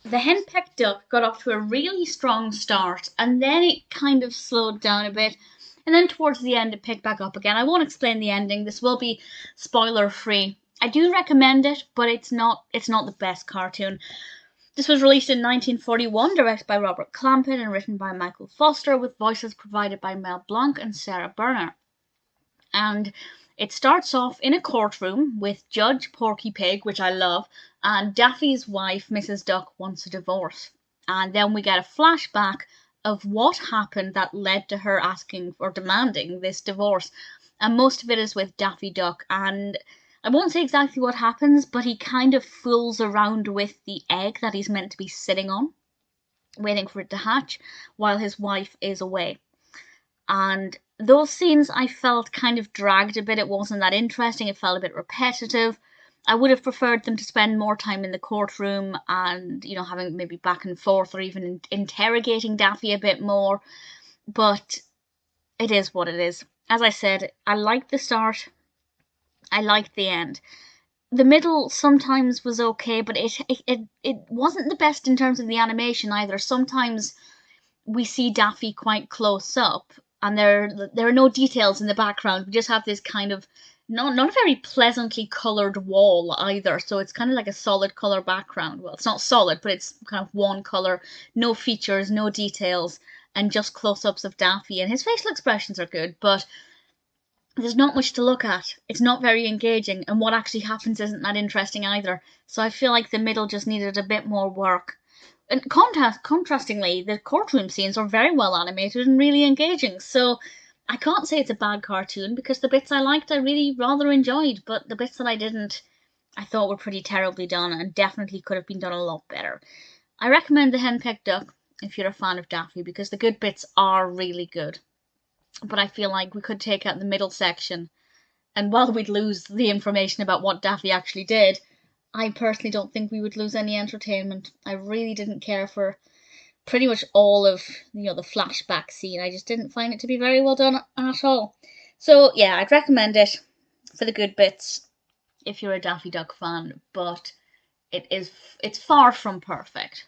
The Henpecked duck got off to a really strong start, and then it kind of slowed down a bit, and then towards the end it picked back up again. I won't explain the ending. This will be spoiler free. I do recommend it, but it's not the best cartoon. This was released in 1941, directed by Robert Clampett and written by Michael Foster, with voices provided by Blanc and Sara Berner. And it starts off in a courtroom with Judge Porky Pig, which I love, and Daffy's wife, Mrs. Duck, wants a divorce. And then we get a flashback of what happened that led to her asking or demanding this divorce. And most of it is with Daffy Duck. And I won't say exactly what happens, but he kind of fools around with the egg that he's meant to be sitting on, waiting for it to hatch, while his wife is away. And those scenes I felt kind of dragged a bit. It wasn't that interesting. It felt a bit repetitive. I would have preferred them to spend more time in the courtroom and, having maybe back and forth or even interrogating Daffy a bit more. But it is what it is. As I said, I liked the start. I liked the end. The middle sometimes was okay, but it wasn't the best in terms of the animation either. Sometimes we see Daffy quite close up, and there are no details in the background. We just have this kind of not a very pleasantly coloured wall either. So it's kind of like a solid colour background. Well, it's not solid, but it's kind of one colour, no features, no details, and just close-ups of Daffy. And his facial expressions are good, but there's not much to look at. It's not very engaging, and what actually happens isn't that interesting either. So I feel like the middle just needed a bit more work. And contrastingly, the courtroom scenes are very well animated and really engaging. So I can't say it's a bad cartoon, because the bits I liked I really rather enjoyed, but the bits that I didn't, I thought were pretty terribly done and definitely could have been done a lot better. I recommend The Henpecked Duck if you're a fan of Daffy, because the good bits are really good. But I feel like we could take out the middle section, and while we'd lose the information about what Daffy actually did, I personally don't think we would lose any entertainment. I really didn't care for pretty much all of the flashback scene. I just didn't find it to be very well done at all. So yeah, I'd recommend it for the good bits if you're a Daffy Duck fan, but it's far from perfect.